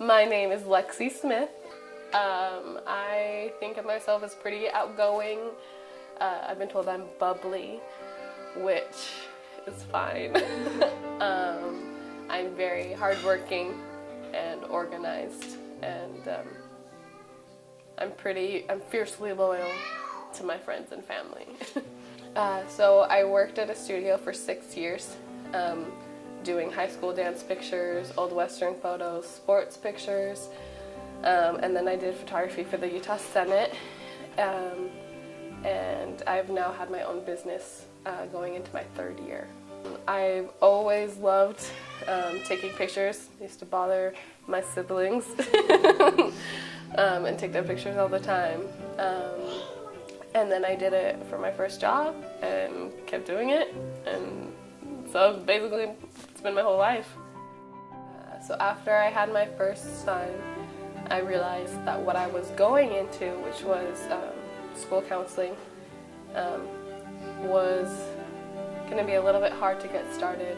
My name is Lexi Smith. I think of myself as pretty outgoing. I've been told I'm bubbly, which is fine. I'm very hardworking and organized, and I'm fiercely loyal to my friends and family. So I worked at a studio for 6 years, doing high school dance pictures, old Western photos, sports pictures, and then I did photography for the Utah Senate, and I've now had my own business going into my 3rd year. I've always loved taking pictures. I used to bother my siblings and take their pictures all the time. And then I did it for my first job and kept doing it, and so basically it's been my whole life. So after I had my first son, I realized that what I was going into, which was school counseling, was going to be a little bit hard to get started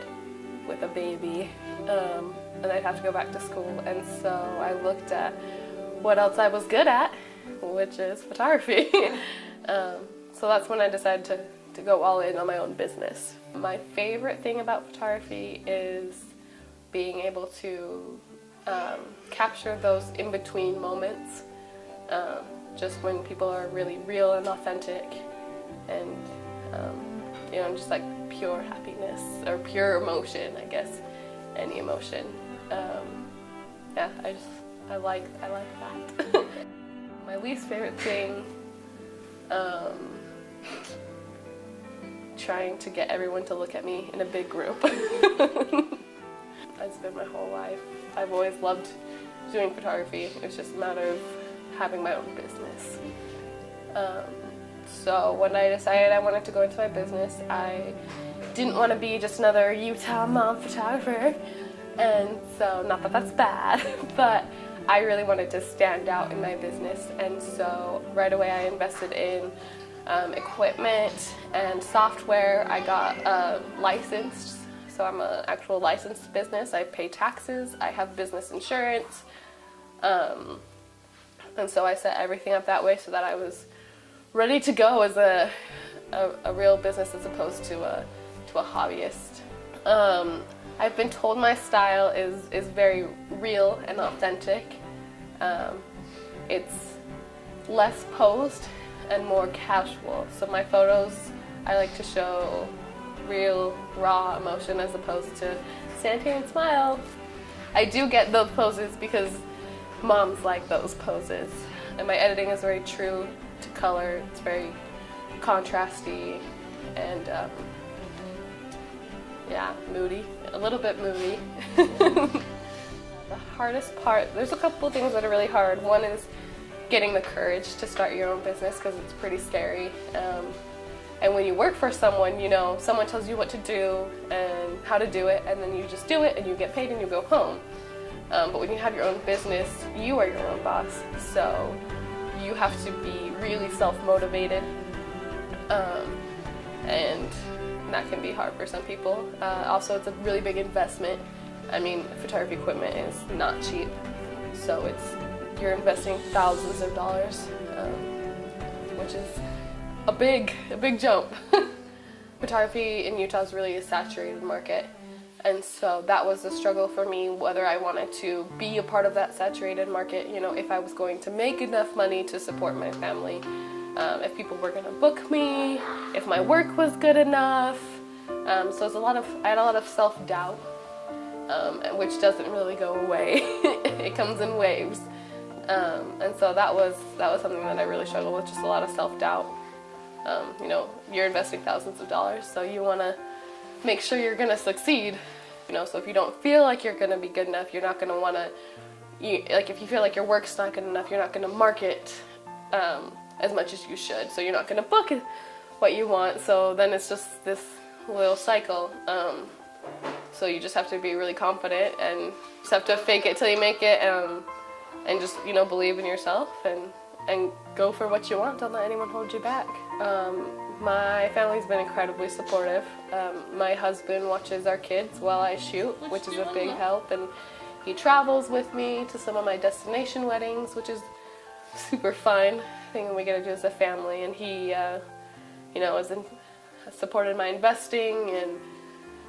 with a baby, and I'd have to go back to school. And so I looked at what else I was good at, which is photography. So that's when I decided to go all in on my own business. My favorite thing about photography is being able to capture those in-between moments, just when people are really real and authentic, and just like pure happiness or pure emotion, I guess, any emotion. Yeah, I like that. My least favorite thing, trying to get everyone to look at me in a big group. That's been my whole life. I've always loved doing photography. It's just a matter of having my own business. So when I decided I wanted to go into my business, I didn't want to be just another Utah mom photographer. And so, not that that's bad, but I really wanted to stand out in my business. And so right away I invested in equipment and software. I got licensed. So I'm an actual licensed business. I pay taxes. I have business insurance. And so I set everything up that way so that I was ready to go as a real business as opposed to a hobbyist. I've been told my style is very real and authentic. It's less posed and more casual. So my photos, I like to show real, raw emotion as opposed to stand here and smile. I do get those poses because moms like those poses. And my editing is very true to color. It's very contrasty and moody, a little bit moody. The hardest part, there's a couple of things that are really hard. One is getting the courage to start your own business because it's pretty scary. And when you work for someone, someone tells you what to do and how to do it, and then you just do it and you get paid and you go home. But when you have your own business, you are your own boss. So you have to be really self-motivated. And that can be hard for some people. Also, it's a really big investment. I mean, photography equipment is not cheap. So you're investing thousands of dollars, which is a big jump. Photography in Utah is really a saturated market, and so that was a struggle for me, whether I wanted to be a part of that saturated market, if I was going to make enough money to support my family, if people were going to book me, if my work was good enough. So I had a lot of self-doubt, which doesn't really go away. It comes in waves. And so that was something that I really struggled with, just a lot of self-doubt. You're investing thousands of dollars, so you want to make sure you're going to succeed. So if you don't feel like you're going to be good enough, you're not going to want to, if you feel like your work's not good enough, you're not going to market as much as you should. So you're not going to book what you want. So then it's just this little cycle. So you just have to be really confident and just have to fake it till you make it, and just believe in yourself and go for what you want. Don't let anyone hold you back. My family's been incredibly supportive. My husband watches our kids while I shoot, which is a big help, and he travels with me to some of my destination weddings, which is super fun thing we get to do as a family. And he, you know, has supported my investing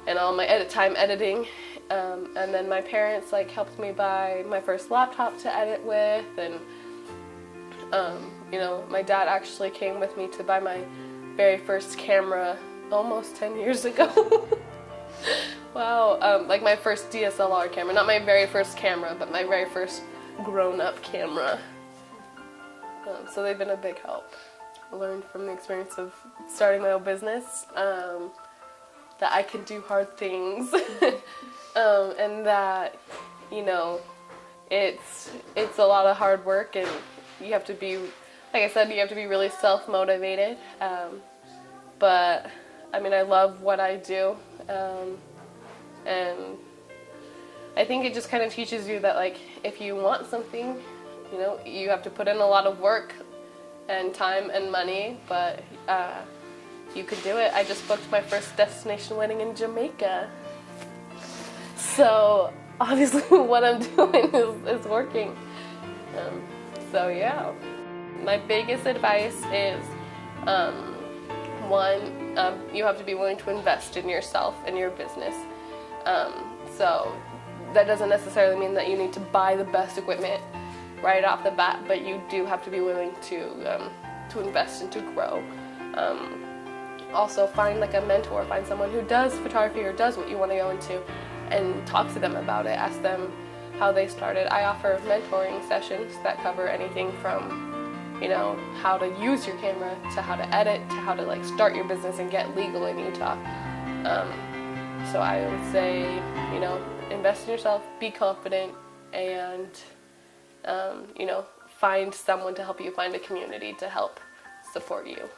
and all my time editing. And then my parents like helped me buy my first laptop to edit with, and you know, my dad actually came with me to buy my very first camera almost 10 years ago. Wow, like my first DSLR camera, not my very first camera, but my very first grown-up camera. So they've been a big help. I learned from the experience of starting my own business that I can do hard things, and that, you know, it's a lot of hard work, and you have to be, like I said, you have to be really self-motivated. But I mean, I love what I do, and I think it just kind of teaches you that, like, if you want something, you know, you have to put in a lot of work and time and money, but you could do it. I just booked my first destination wedding in Jamaica. So obviously what I'm doing is working. So yeah. My biggest advice is, one, you have to be willing to invest in yourself and your business. So that doesn't necessarily mean that you need to buy the best equipment right off the bat, but you do have to be willing to invest and to grow. Also, find like a mentor, find someone who does photography or does what you want to go into, and talk to them about it. Ask them how they started. I offer mentoring sessions that cover anything from, you know, how to use your camera to how to edit to how to like start your business and get legal in Utah. So I would say, you know, invest in yourself, be confident, and you know, find someone to help you, find a community to help support you.